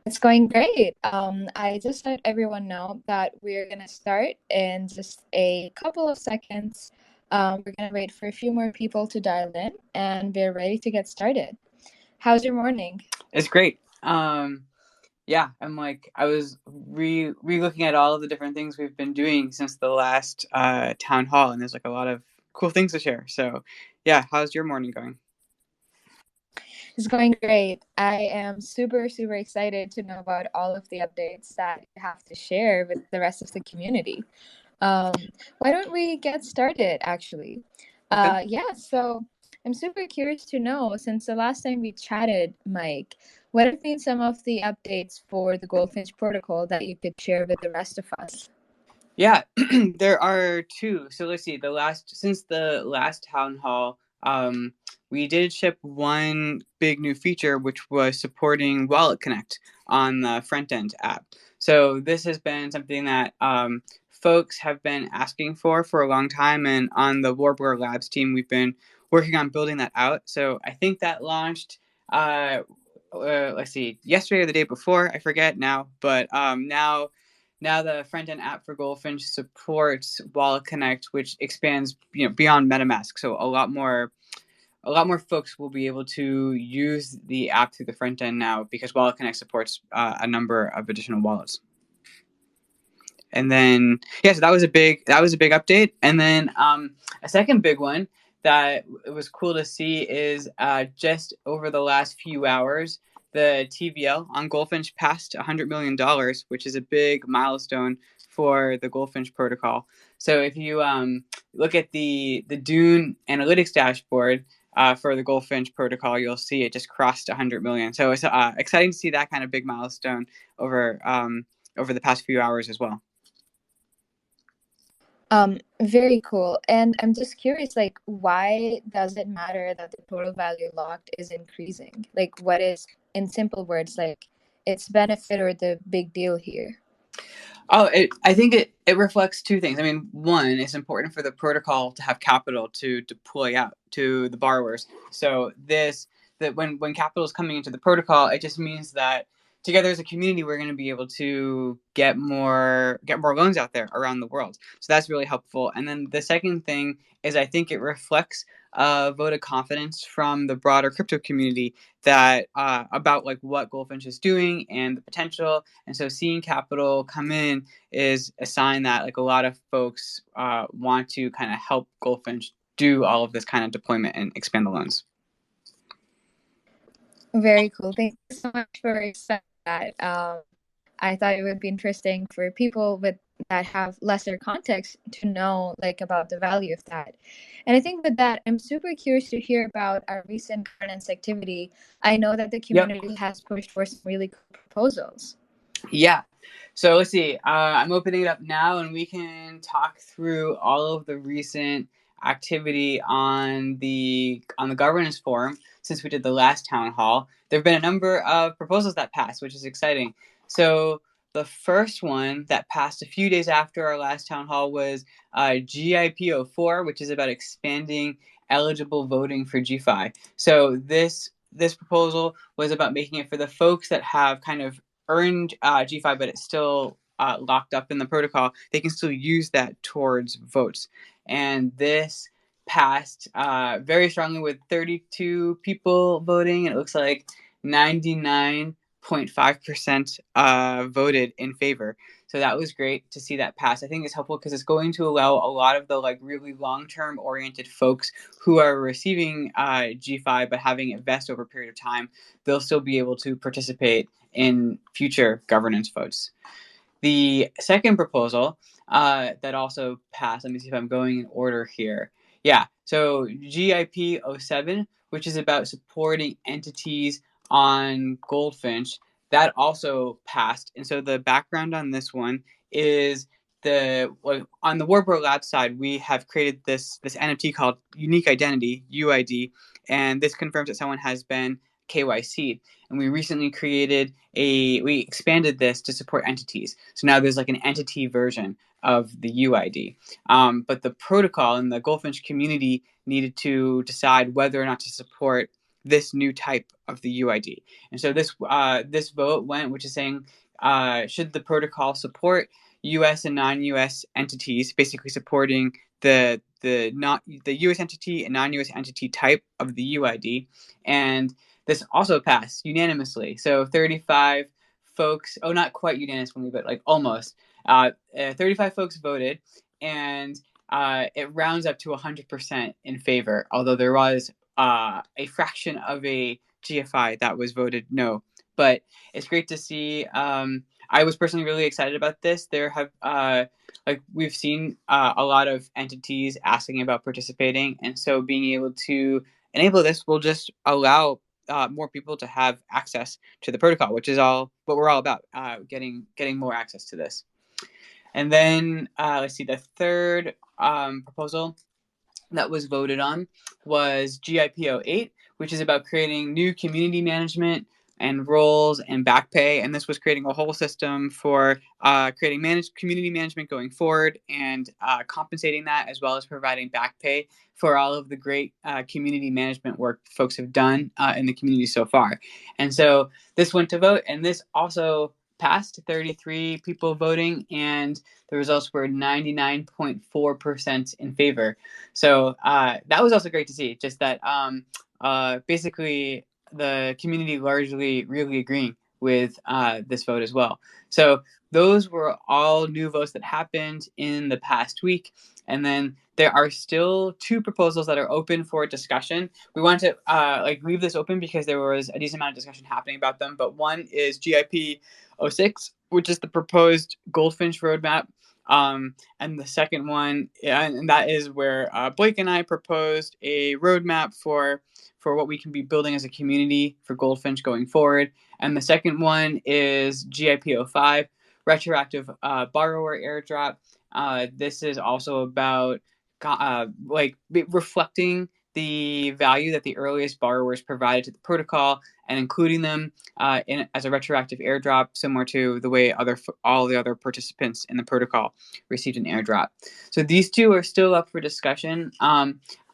It's going great. I just let everyone know that we're gonna start in just a couple of seconds. We're gonna wait for a few more people to dial in, and we're ready to get started. How's your morning? It's great. Yeah, I was re-looking at all of the different things we've been doing since the last town hall, and there's like a lot of cool things to share. So, yeah, how's your morning going? It's going great. I am super, super excited to know about all of the updates that you have to share with the rest of the community. Why don't we get started, actually? Okay. So I'm super curious to know, since the last time we chatted, Mike, what have been some of the updates for the Goldfinch protocol that you could share with the rest of us? Yeah, there are two. So let's see. Since the last town hall, we did ship one big new feature, which was supporting Wallet Connect on the front end app. So this has been something that folks have been asking for a long time, and on the Warbler Labs team, we've been working on building that out. So I think that launched. Let's see, yesterday or the day before, I forget now, but now the front end app for Goldfinch supports Wallet Connect, which expands beyond MetaMask. So a lot more folks will be able to use the app through the front end now because Wallet Connect supports a number of additional wallets. And then yeah, so that was a big update. And then a second big one that it was cool to see is just over the last few hours, the TVL on Goldfinch passed $100 million, which is a big milestone for the Goldfinch protocol. So if you look at the Dune analytics dashboard for the Goldfinch protocol, you'll see it just crossed 100 million. So it's exciting to see that kind of big milestone over the past few hours as well. Very cool. And I'm just curious, like, why does it matter that the total value locked is increasing? Like, what is, in simple words, like, its benefit or the big deal here? I think it reflects two things. I mean, one, it's important for the protocol to have capital to deploy out to the borrowers. So that when capital is coming into the protocol, it just means that together as a community, we're going to be able to get more loans out there around the world. So that's really helpful. And then the second thing is I think it reflects a vote of confidence from the broader crypto community that about like what Goldfinch is doing and the potential. And so seeing capital come in is a sign that like a lot of folks want to kind of help Goldfinch do all of this kind of deployment and expand the loans. Very cool. Thank you so much for saying that. I thought it would be interesting for people with that have lesser context to know like about the value of that. And I think with that, I'm super curious to hear about our recent governance activity. I know that the Yep. community has pushed for some really cool proposals. Yeah. So let's see. I'm opening it up now, and we can talk through all of the recent activity on the governance forum since we did the last town hall. There have been a number of proposals that passed, which is exciting. So the first one that passed a few days after our last town hall was GIP04, which is about expanding eligible voting for GFI. So this proposal was about making it for the folks that have kind of earned G5, but it's still locked up in the protocol, they can still use that towards votes. And this passed very strongly with 32 people voting. It looks like 99.5% voted in favor. So that was great to see that pass. I think it's helpful because it's going to allow a lot of the like really long-term oriented folks who are receiving G5 but having it vest over a period of time, they'll still be able to participate in future governance votes. The second proposal that also passed, let me see if I'm going in order here. Yeah, so GIP07, which is about supporting entities on Goldfinch, that also passed. And so the background on this one is on the Warbler Lab side, we have created this NFT called Unique Identity (UID), and this confirms that someone has been KYC'd. And we expanded this to support entities. So now there's like an entity version of the UID. But the protocol and the Goldfinch community needed to decide whether or not to support this new type of the UID. And so this vote went, which is saying, should the protocol support U.S. and non-U.S. entities, basically supporting the U.S. entity and non-U.S. entity type of the UID. And this also passed unanimously. So 35 folks, oh, not quite unanimously, but like almost. 35 folks voted, and it rounds up to 100% in favor, although there was a fraction of a GFI that was voted no. But it's great to see. I was personally really excited about this. There have we've seen a lot of entities asking about participating, and so being able to enable this will just allow more people to have access to the protocol, which is all what we're all about, getting more access to this. And then let's see, the third proposal that was voted on was GIPO 8, which is about creating new community management and roles and back pay. And this was creating a whole system for creating community management going forward and compensating that, as well as providing back pay for all of the great community management work folks have done in the community so far. And so this went to vote, and this also passed, 33 people voting, and the results were 99.4% in favor. So that was also great to see, just that basically the community largely really agreeing with this vote as well. So those were all new votes that happened in the past week. And then there are still two proposals that are open for discussion. We want to leave this open because there was a decent amount of discussion happening about them. But one is GIP 06, which is the proposed Goldfinch roadmap. And the second one, and that is where Blake and I proposed a roadmap for what we can be building as a community for Goldfinch going forward. And the second one is GIPO 5, retroactive borrower airdrop. This is also about reflecting the value that the earliest borrowers provided to the protocol and including them as a retroactive airdrop, similar to the way all the other participants in the protocol received an airdrop. So these two are still up for discussion.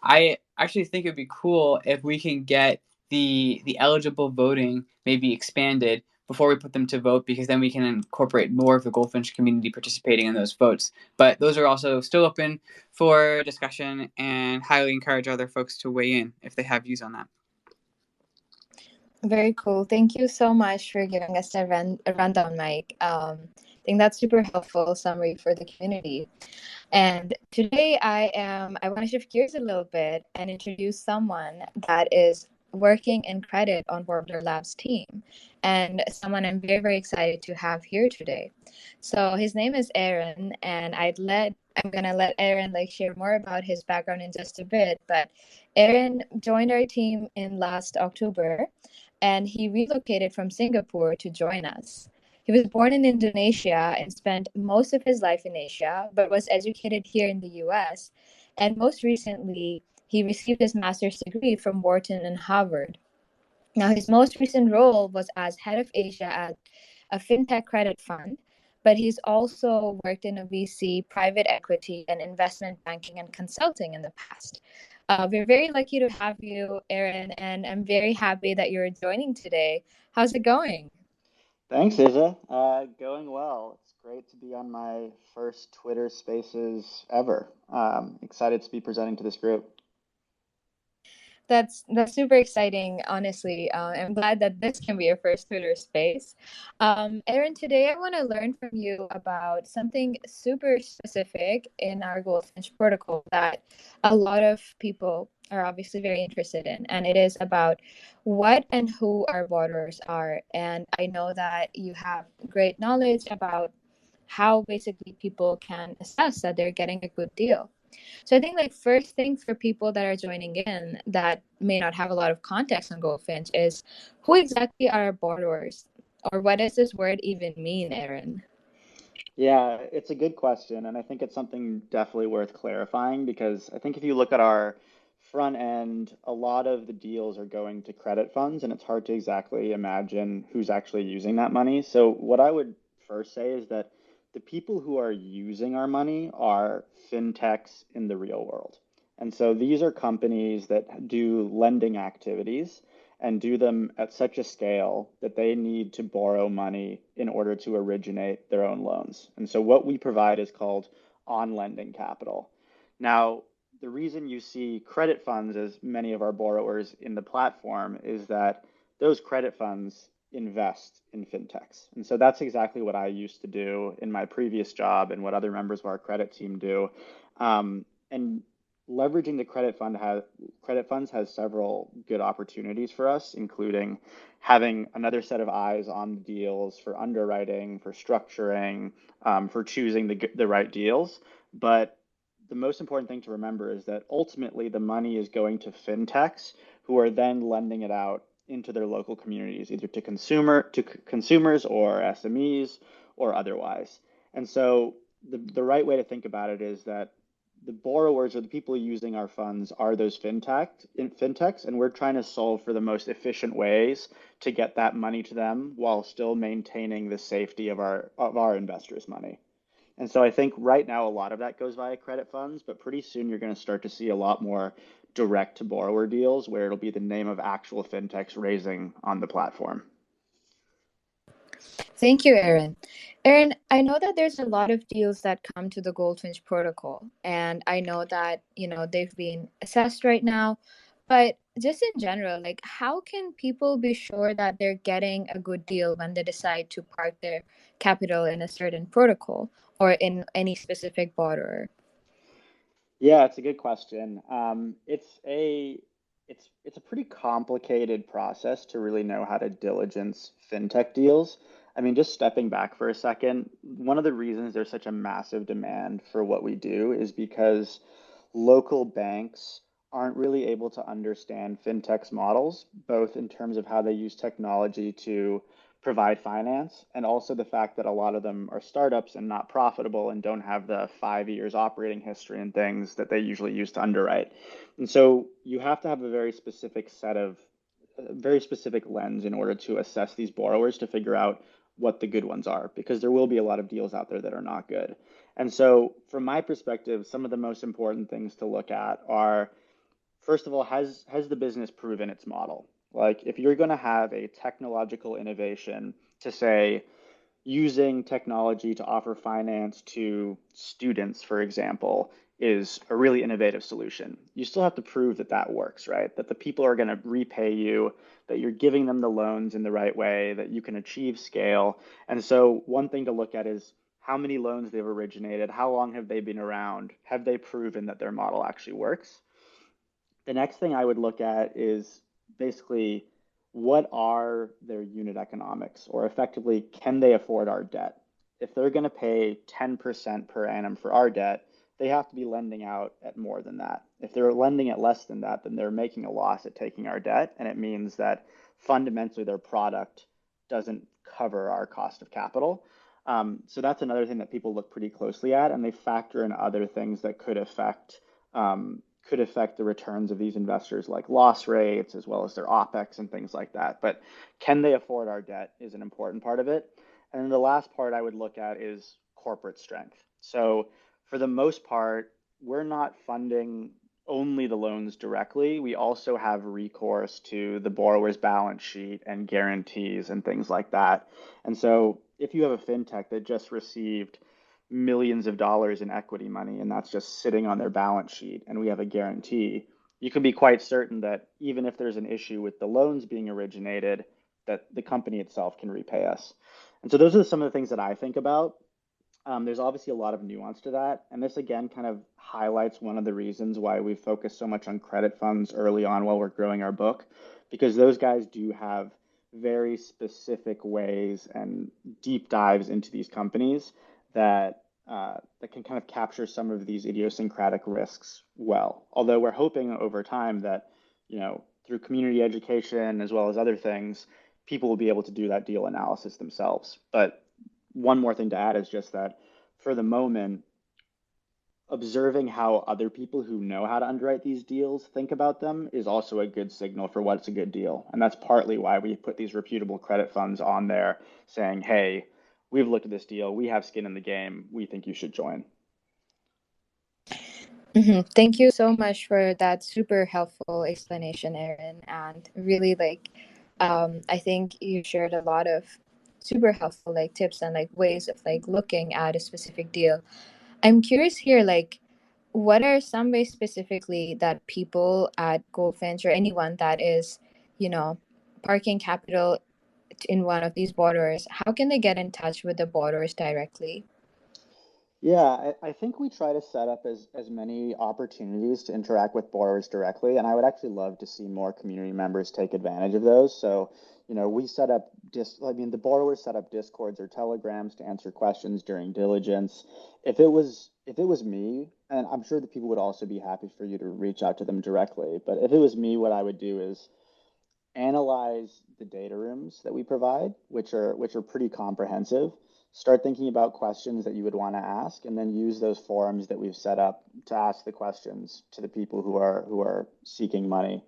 I actually think it'd be cool if we can get the eligible voting maybe expanded before we put them to vote, because then we can incorporate more of the Goldfinch community participating in those votes. But those are also still open for discussion, and highly encourage other folks to weigh in if they have views on that. Very cool. Thank you so much for giving us a rundown, Mike. I think that's super helpful summary for the community. And today I want to shift gears a little bit and introduce someone that is working in credit on Warbler Labs team, and someone I'm very, very excited to have here today. So his name is Aaron, and I'm gonna let Aaron share more about his background in just a bit. But Aaron joined our team in last October, and he relocated from Singapore to join us. He was born in Indonesia and spent most of his life in Asia, but was educated here in the US. And most recently, he received his master's degree from Wharton and Harvard. Now, his most recent role was as head of Asia at a fintech credit fund, but he's also worked in a VC, private equity, and investment banking and consulting in the past. We're very lucky to have you, Aaron, and I'm very happy that you're joining today. How's it going? Thanks, Ezza. Going well. It's great to be on my first Twitter Spaces ever. Excited to be presenting to this group. That's super exciting, honestly. I'm glad that this can be your first Twitter space. Aaron, today I want to learn from you about something super specific in our Goldfinch protocol that a lot of people are obviously very interested in, and it is about what and who our borrowers are. And I know that you have great knowledge about how basically people can assess that they're getting a good deal. So I think first thing for people that are joining in that may not have a lot of context on Goldfinch is who exactly are our borrowers, or what does this word even mean, Aaron? Yeah, it's a good question, and I think it's something definitely worth clarifying because I think if you look at our front end, a lot of the deals are going to credit funds, and it's hard to exactly imagine who's actually using that money. So, what I would first say is that the people who are using our money are fintechs in the real world. And so these are companies that do lending activities. and do them at such a scale that they need to borrow money in order to originate their own loans. And so what we provide is called on-lending capital. Now, the reason you see credit funds as many of our borrowers in the platform is that those credit funds invest in fintechs. And so that's exactly what I used to do in my previous job and what other members of our credit team do. And leveraging the credit funds has several good opportunities for us, including having another set of eyes on the deals for underwriting, for structuring, for choosing the right deals. But the most important thing to remember is that ultimately the money is going to fintechs who are then lending it out into their local communities, either to consumers or SMEs or otherwise. And so the right way to think about it is that the borrowers or the people using our funds are those fintechs, and we're trying to solve for the most efficient ways to get that money to them while still maintaining the safety of our investors' money. And so I think right now a lot of that goes via credit funds, but pretty soon you're going to start to see a lot more direct to borrower deals where it'll be the name of actual fintechs raising on the platform. Thank you, Aaron. Aaron, I know that there's a lot of deals that come to the Goldfinch protocol, and I know that, they've been assessed right now, but just in general, like how can people be sure that they're getting a good deal when they decide to park their capital in a certain protocol or in any specific borrower? Yeah, it's a good question. It's a pretty complicated process to really know how to diligence fintech deals. I mean, just stepping back for a second, one of the reasons there's such a massive demand for what we do is because local banks aren't really able to understand fintech's models, both in terms of how they use technology to provide finance, and also the fact that a lot of them are startups and not profitable and don't have the 5 years operating history and things that they usually use to underwrite. And so you have to have a very specific lens in order to assess these borrowers to figure out what the good ones are, because there will be a lot of deals out there that are not good. And so from my perspective, some of the most important things to look at are, first of all, has the business proven its model? Like if you're going to have a technological innovation to say using technology to offer finance to students, for example, is a really innovative solution. You still have to prove that that works, right? That the people are going to repay you, that you're giving them the loans in the right way, that you can achieve scale. And so one thing to look at is how many loans they've originated, how long have they been around, have they proven that their model actually works? The next thing I would look at is basically what are their unit economics, or effectively, can they afford our debt? If they're going to pay 10% per annum for our debt, they have to be lending out at more than that. If they're lending at less than that, then they're making a loss at taking our debt, and it means that fundamentally their product doesn't cover our cost of capital. So that's another thing that people look pretty closely at, and they factor in other things that could affect the returns of these investors, like loss rates, as well as their OPEX and things like that. But can they afford our debt is an important part of it. And then the last part I would look at is corporate strength. So for the most part, we're not funding only the loans directly. We also have recourse to the borrower's balance sheet and guarantees and things like that. And so if you have a fintech that just received millions of dollars in equity money and that's just sitting on their balance sheet and we have a guarantee, you can be quite certain that even if there's an issue with the loans being originated, that the company itself can repay us. And so those are some of the things that I think about. There's obviously a lot of nuance to that. And this again kind of highlights one of the reasons why we focus so much on credit funds early on while we're growing our book, because those guys do have very specific ways and deep dives into these companies that can kind of capture some of these idiosyncratic risks well. Although we're hoping over time that, through community education as well as other things, people will be able to do that deal analysis themselves. But one more thing to add is just that for the moment, observing how other people who know how to underwrite these deals think about them is also a good signal for what's a good deal. And that's partly why we put these reputable credit funds on there saying, hey, we've looked at this deal, we have skin in the game, we think you should join. Thank you so much for that super helpful explanation, Erin. And really, like, I think you shared a lot of super helpful like tips and like ways of like looking at a specific deal. I'm curious here, like, what are some ways specifically that people at Goldfinch or anyone that is, you know, parking capital in one of these borrowers, how can they get in touch with the borrowers directly? Yeah, I think we try to set up as many opportunities to interact with borrowers directly, and I would actually love to see more community members take advantage of those. So, we set up the borrowers set up Discords or Telegrams to answer questions during diligence. If it was me, and I'm sure that people would also be happy for you to reach out to them directly, but if it was me, what I would do is analyze the data rooms that we provide, which are pretty comprehensive. Start thinking about questions that you would want to ask, and then use those forums that we've set up to ask the questions to the people who are seeking money.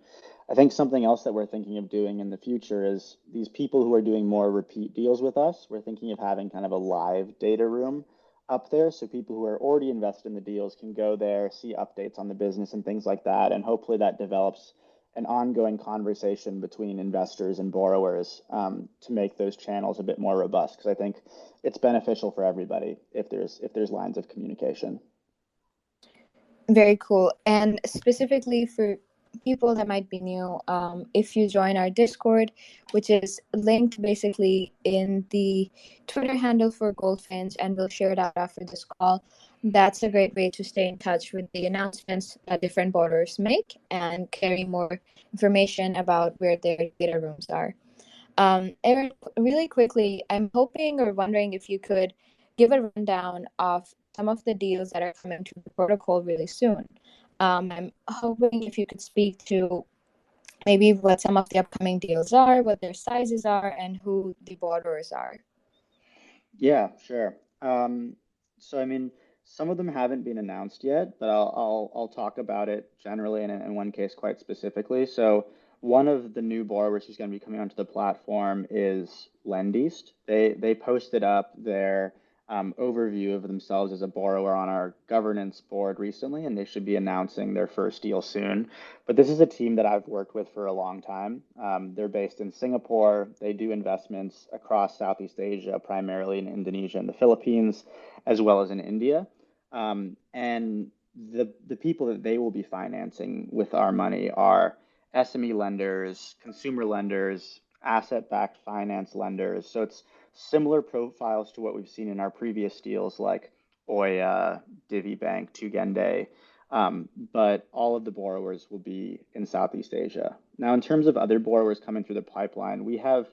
I think something else that we're thinking of doing in the future is these people who are doing more repeat deals with us. We're thinking of having kind of a live data room up there, so people who are already invested in the deals can go there, see updates on the business and things like that, and hopefully that develops an ongoing conversation between investors and borrowers, to make those channels a bit more robust. Because I think it's beneficial for everybody if there's lines of communication. Very cool. And specifically for people that might be new, if you join our Discord, which is linked basically in the Twitter handle for Goldfinch, and we'll share it out after this call. That's a great way to stay in touch with the announcements that different borrowers make and carry more information about where their data rooms are. Erin, really quickly, I'm hoping or wondering if you could give a rundown of some of the deals that are coming to the protocol really soon. I'm hoping if you could speak to maybe what some of the upcoming deals are, what their sizes are, and who the borrowers are. Yeah, sure. So I mean, some of them haven't been announced yet, but I'll talk about it generally and in one case quite specifically. So one of the new borrowers who's going to be coming onto the platform is LendEast. They posted up their overview of themselves as a borrower on our governance board recently, and they should be announcing their first deal soon. But this is a team that I've worked with for a long time. They're based in Singapore. They do investments across Southeast Asia, primarily in Indonesia and the Philippines, as well as in India. And the people that they will be financing with our money are SME lenders, consumer lenders, asset-backed finance lenders. So it's similar profiles to what we've seen in our previous deals like Oya, Divi Bank, Tugende, but all of the borrowers will be in Southeast Asia. Now, in terms of other borrowers coming through the pipeline, we have,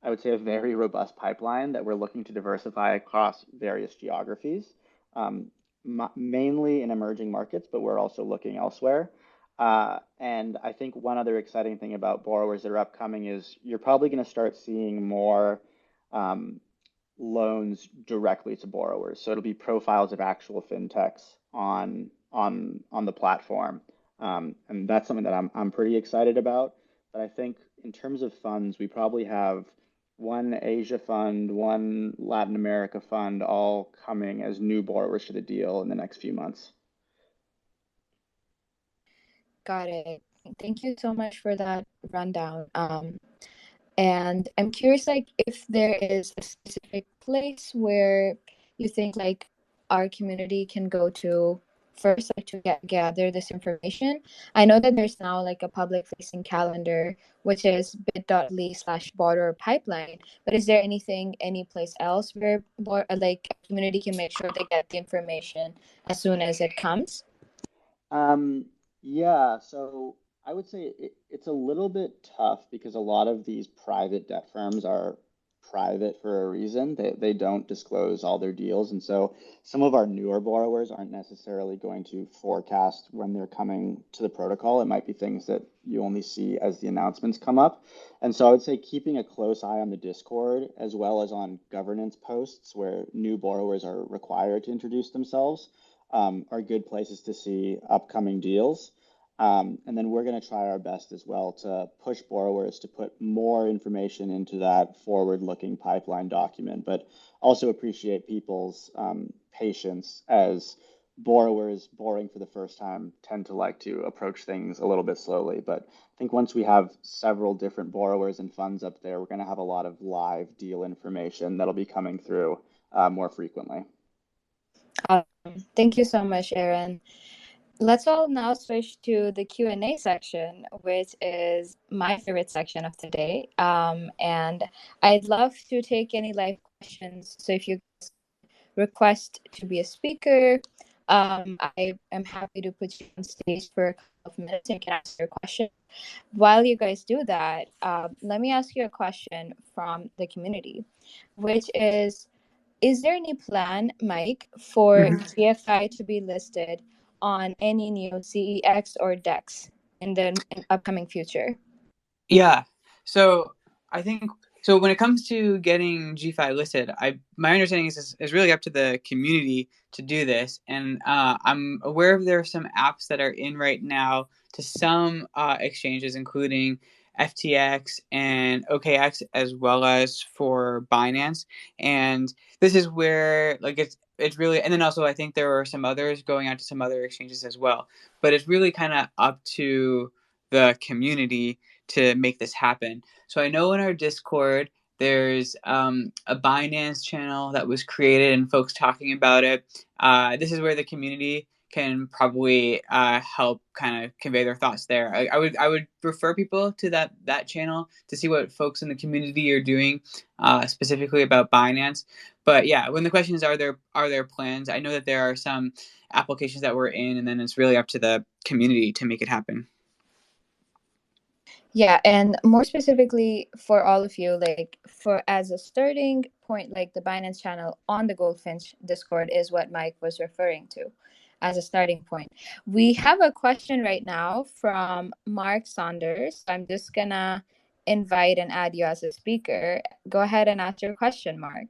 I would say, a very robust pipeline that we're looking to diversify across various geographies, mainly in emerging markets, but we're also looking elsewhere. And I think one other exciting thing about borrowers that are upcoming is you're probably going to start seeing more um, loans directly to borrowers. So it'll be profiles of actual fintechs on the platform, and that's something that I'm pretty excited about. But I think in terms of funds, we probably have one Asia fund, one Latin America fund, all coming as new borrowers to the deal in the next few months. Got it. Thank you so much for that rundown. And I'm curious, like, if there is a specific place where you think like our community can go to first, like to gather this information. I know that there's now like a public facing calendar, which is bit.ly/border pipeline. But is there anything, any place else where like a community can make sure they get the information as soon as it comes? Um, yeah, so I would say it's a little bit tough because a lot of these private debt firms are private for a reason. They don't disclose all their deals. And so some of our newer borrowers aren't necessarily going to forecast when they're coming to the protocol. It might be things that you only see as the announcements come up. And so I would say keeping a close eye on the Discord as well as on governance posts where new borrowers are required to introduce themselves, are good places to see upcoming deals. And then we're going to try our best as well to push borrowers to put more information into that forward-looking pipeline document, but also appreciate people's patience as borrowers borrowing for the first time tend to like to approach things a little bit slowly. But I think once we have several different borrowers and funds up there, we're going to have a lot of live deal information that'll be coming through more frequently. Thank you so much, Aaron. Let's all now switch to the Q&A section, which is my favorite section of the day. And I'd love to take any live questions. So if you request to be a speaker, I am happy to put you on stage for a couple of minutes and can answer your question. While you guys do that, let me ask you a question from the community, which is there any plan, Mike, for GFI to be listed on any new CEX or DEX in the upcoming future? Yeah. So I think so when it comes to getting GFI listed, my understanding is really up to the community to do this. And I'm aware there are some apps that are in right now to some exchanges, including FTX and OKX, as well as for Binance. And this is where it's really, and then also I think there are some others going out to some other exchanges as well. But it's really kind of up to the community to make this happen. So I know in our Discord, there's a Binance channel that was created and folks talking about it. This is where the community can probably help kind of convey their thoughts there. I would refer people to that channel to see what folks in the community are doing specifically about Binance. But yeah, when the question is, are there plans? I know that there are some applications that we're in, and then it's really up to the community to make it happen. Yeah, and more specifically for all of you, like for as a starting point, like the Binance channel on the Goldfinch Discord is what Mike was referring to as a starting point. We have a question right now from Mark Saunders. I'm just gonna invite and add you as a speaker. Go ahead and ask your question, Mark.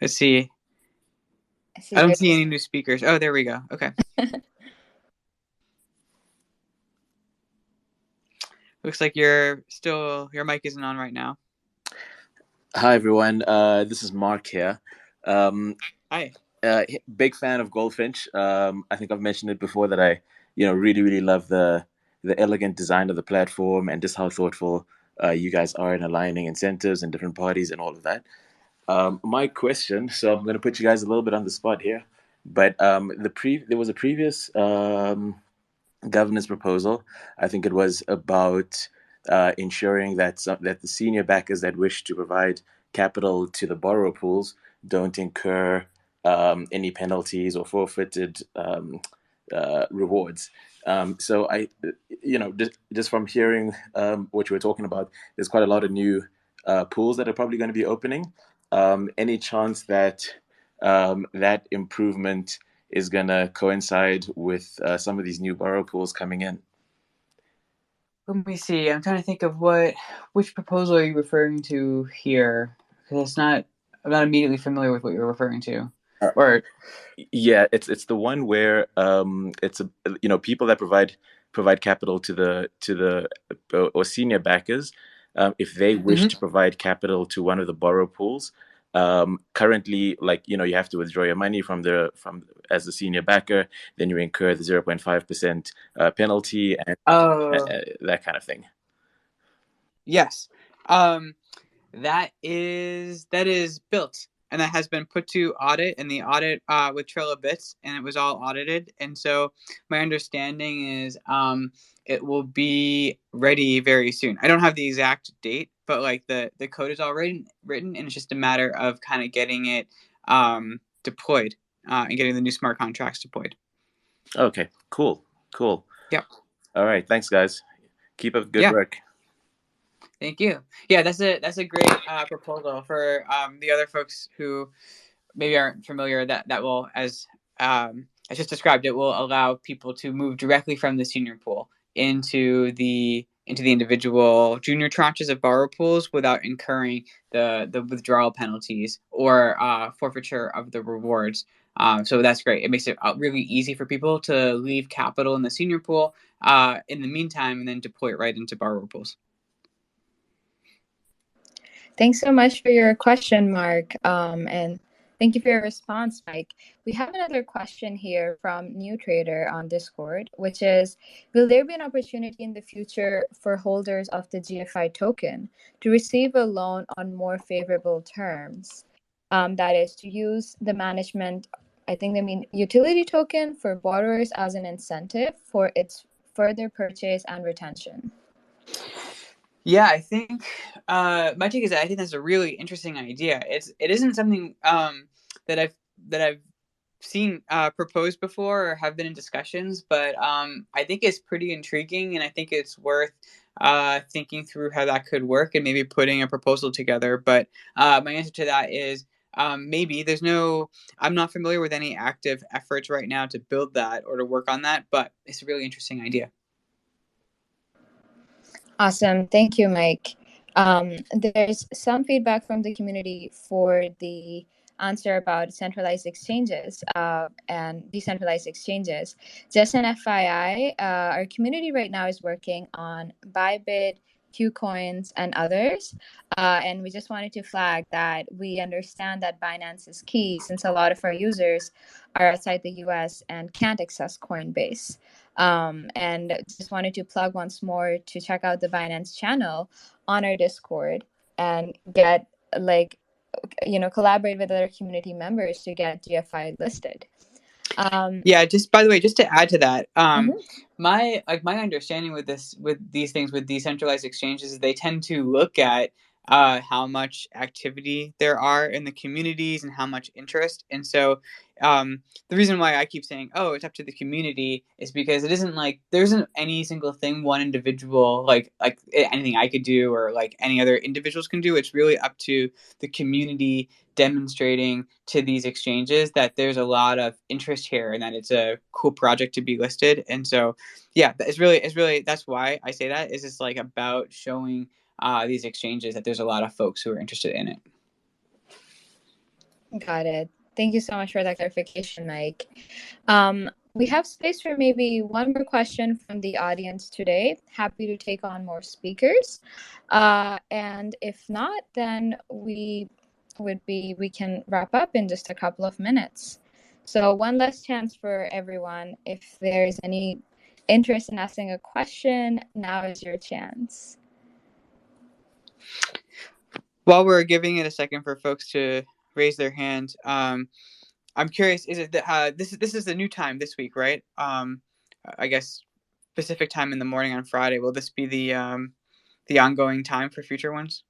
Let's see. I don't see any new speakers. Oh, there we go. Okay. Looks like your mic isn't on right now. Hi, everyone. This is Mark here. Hi. Big fan of Goldfinch. I think I've mentioned it before that I, really, really love the elegant design of the platform and just how thoughtful you guys are in aligning incentives and different parties and all of that. My question, so I'm going to put you guys a little bit on the spot here, but there was a previous governance proposal. I think it was about ensuring that the senior backers that wish to provide capital to the borrower pools don't incur any penalties or forfeited rewards. So I, just from hearing what you were talking about, there's quite a lot of new pools that are probably going to be opening. Any chance that that improvement is going to coincide with some of these new borrower pools coming in? Let me see. I'm trying to think of which proposal are you referring to here? Because I'm not immediately familiar with what you're referring to. Yeah, it's the one where it's people that provide capital to the or senior backers, if they wish to provide capital to one of the borrower pools. Currently, you have to withdraw your money from as a senior backer, then you incur the 0.5% penalty and that kind of thing. Yes, that is built, and that has been put to audit, and the audit with Trello Bits, and it was all audited. And so my understanding is it will be ready very soon. I don't have the exact date, but the code is already written, and it's just a matter of kind of getting it deployed and getting the new smart contracts deployed. Okay, cool. Yep. All right, thanks, guys. Keep up good work. Thank you. Yeah, that's a great proposal for the other folks who maybe aren't familiar. That will, as I just described, it will allow people to move directly from the senior pool into the individual junior tranches of borrower pools without incurring the withdrawal penalties or forfeiture of the rewards. So that's great. It makes it really easy for people to leave capital in the senior pool in the meantime and then deploy it right into borrower pools. Thanks so much for your question, Mark. And thank you for your response, Mike. We have another question here from New Trader on Discord, which is, will there be an opportunity in the future for holders of the GFI token to receive a loan on more favorable terms? That is to use the management, I think they mean utility token for borrowers as an incentive for its further purchase and retention. Yeah, I think my take is that I think that's a really interesting idea. It isn't something that I've seen proposed before or have been in discussions, but I think it's pretty intriguing, and I think it's worth thinking through how that could work and maybe putting a proposal together. But my answer to that is maybe. I'm not familiar with any active efforts right now to build that or to work on that, but it's a really interesting idea. Awesome. Thank you, Mike. There's some feedback from the community for the answer about centralized exchanges and decentralized exchanges. Just an FYI, our community right now is working on Bybit, Qcoins, and others. And we just wanted to flag that we understand that Binance is key since a lot of our users are outside the US and can't access Coinbase. And just wanted to plug once more to check out the Binance channel on our Discord and get collaborate with other community members to get GFI listed. Yeah, just by the way, just to add to that, my understanding with these things with decentralized exchanges is they tend to look at how much activity there are in the communities and how much interest. And so the reason why I keep saying, oh, it's up to the community is because it isn't like there isn't any single thing one individual like anything I could do or like any other individuals can do. It's really up to the community demonstrating to these exchanges that there's a lot of interest here and that it's a cool project to be listed. And so yeah, it's really that's why I say that is it's like about showing these exchanges that there's a lot of folks who are interested in it. Got it. Thank you so much for that clarification, Mike. We have space for maybe one more question from the audience today. Happy to take on more speakers. And if not, then we can wrap up in just a couple of minutes. So one last chance for everyone. If there's any interest in asking a question, now is your chance. While we're giving it a second for folks to raise their hand, I'm curious, is it that this is the new time this week, right? I guess Pacific time in the morning on Friday. Will this be the ongoing time for future ones?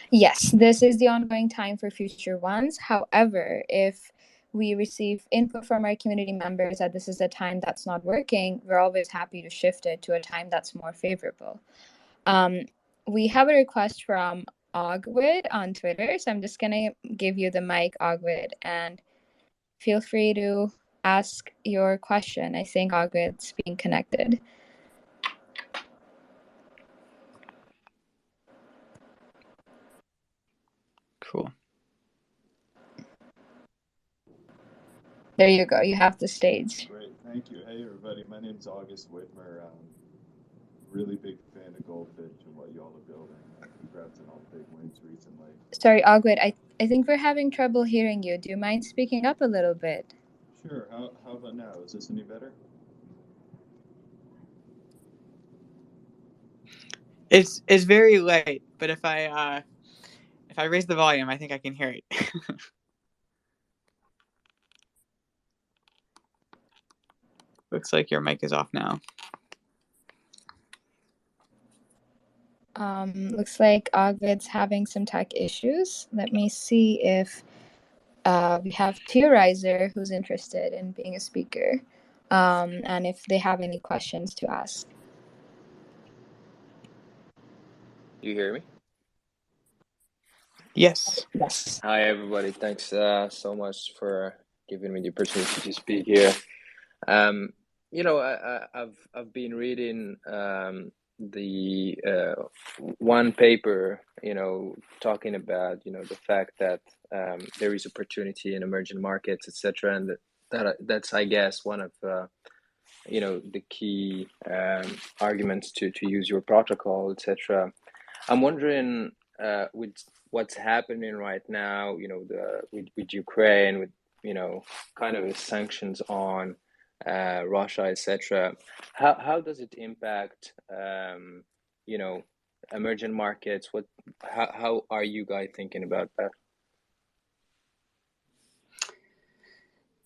Yes, this is the ongoing time for future ones. However, if we receive input from our community members that this is a time that's not working, we're always happy to shift it to a time that's more favorable. We have a request from Ogwood on Twitter, so I'm just going to give you the mic, Ogwood, and feel free to ask your question. I think Ogwood's being connected. Cool. There you go. You have the stage. Great. Thank you. Hey, everybody. My name's August Whitmer. Really big fan of Goldfinch and what y'all are building. Congrats on all the big wins recently. Sorry, Ogwood. I think we're having trouble hearing you. Do you mind speaking up a little bit? Sure. How about now? Is this any better? It's very light, but if I raise the volume, I think I can hear it. Looks like your mic is off now. Looks like Ogwood's having some tech issues. Let me see if we have Theorizer who's interested in being a speaker, and if they have any questions to ask. You hear me? Yes. Yes. Hi, everybody. Thanks so much for giving me the opportunity to speak here. I've been reading the one paper, talking about, the fact that there is opportunity in emerging markets, etc., and that's, I guess, one of the key arguments to use your protocol, etc. I'm wondering, with what's happening right now, with Ukraine, with kind of sanctions on Russia, etc. How does it impact emerging markets? How are you guys thinking about that?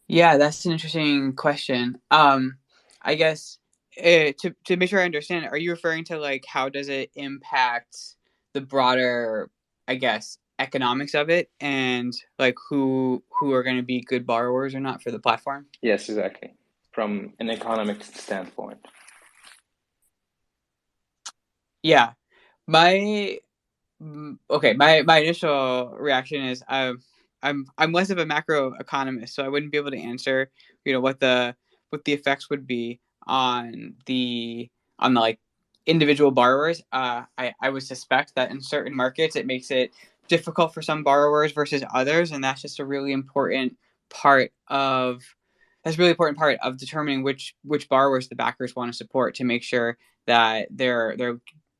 Yeah, that's an interesting question. I guess to make sure I understand, are you referring to like how does it impact the broader, I guess, economics of it, and like who are going to be good borrowers or not for the platform? Yes, exactly. From an economic standpoint. Yeah, my my initial reaction is I'm less of a macro economist, so I wouldn't be able to answer what the effects would be on the like individual borrowers. I would suspect that in certain markets it makes it difficult for some borrowers versus others, and that's just a really important part of determining which borrowers the backers want to support to make sure that they're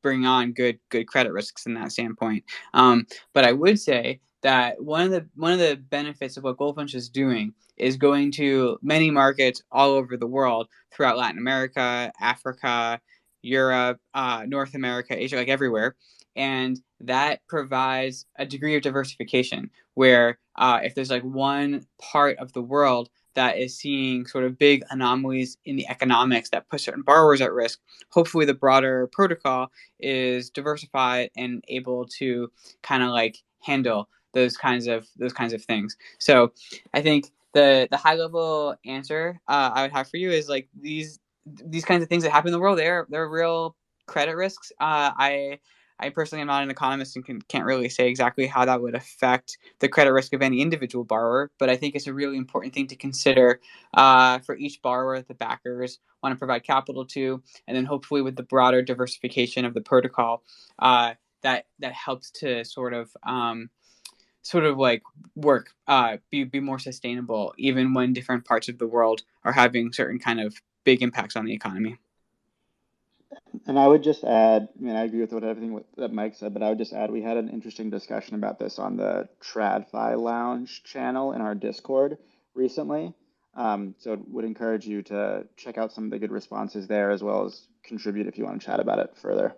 bring on good credit risks in that standpoint. But I would say that one of the benefits of what Goldfinch is doing is going to many markets all over the world, throughout Latin America, Africa, Europe, North America, Asia, like everywhere. And that provides a degree of diversification where if there's like one part of the world that is seeing sort of big anomalies in the economics that put certain borrowers at risk, hopefully the broader protocol is diversified and able to kind of like handle those kinds of things. So I think the high level answer I would have for you is like these kinds of things that happen in the world, they're real credit risks. I personally am not an economist and can't really say exactly how that would affect the credit risk of any individual borrower, but I think it's a really important thing to consider for each borrower that the backers want to provide capital to, and then hopefully with the broader diversification of the protocol, that helps to sort of like work, be more sustainable, even when different parts of the world are having certain kind of big impacts on the economy. And I would just add, I mean, I agree with everything that Mike said, but I would just add we had an interesting discussion about this on the TradFi Lounge channel in our Discord recently. So would encourage you to check out some of the good responses there, as well as contribute if you want to chat about it further.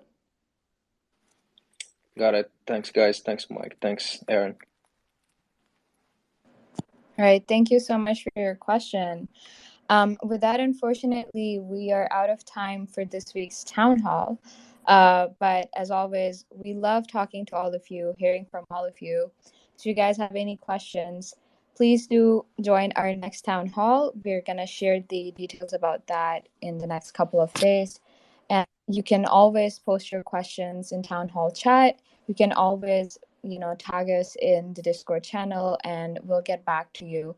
Got it. Thanks, guys. Thanks, Mike. Thanks, Aaron. All right. Thank you so much for your question. With that, unfortunately, we are out of time for this week's town hall. But as always, we love talking to all of you, hearing from all of you. If you guys have any questions, please do join our next town hall. We're going to share the details about that in the next couple of days. And you can always post your questions in town hall chat. You can always, tag us in the Discord channel, and we'll get back to you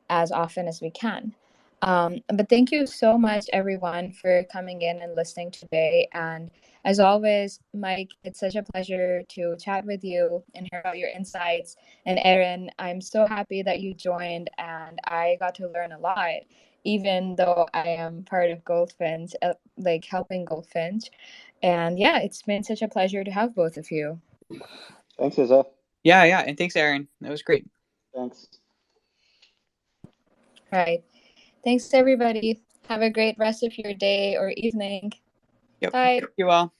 as often as we can. But thank you so much, everyone, for coming in and listening today. And as always, Mike, it's such a pleasure to chat with you and hear about your insights. And Aaron, I'm so happy that you joined, and I got to learn a lot, even though I am part of Goldfinch, like helping Goldfinch. And yeah, it's been such a pleasure to have both of you. Thanks, Ezza. Yeah, and thanks, Aaron. That was great. Thanks. All right. Thanks, everybody. Have a great rest of your day or evening. Yep. Bye. Thank you all.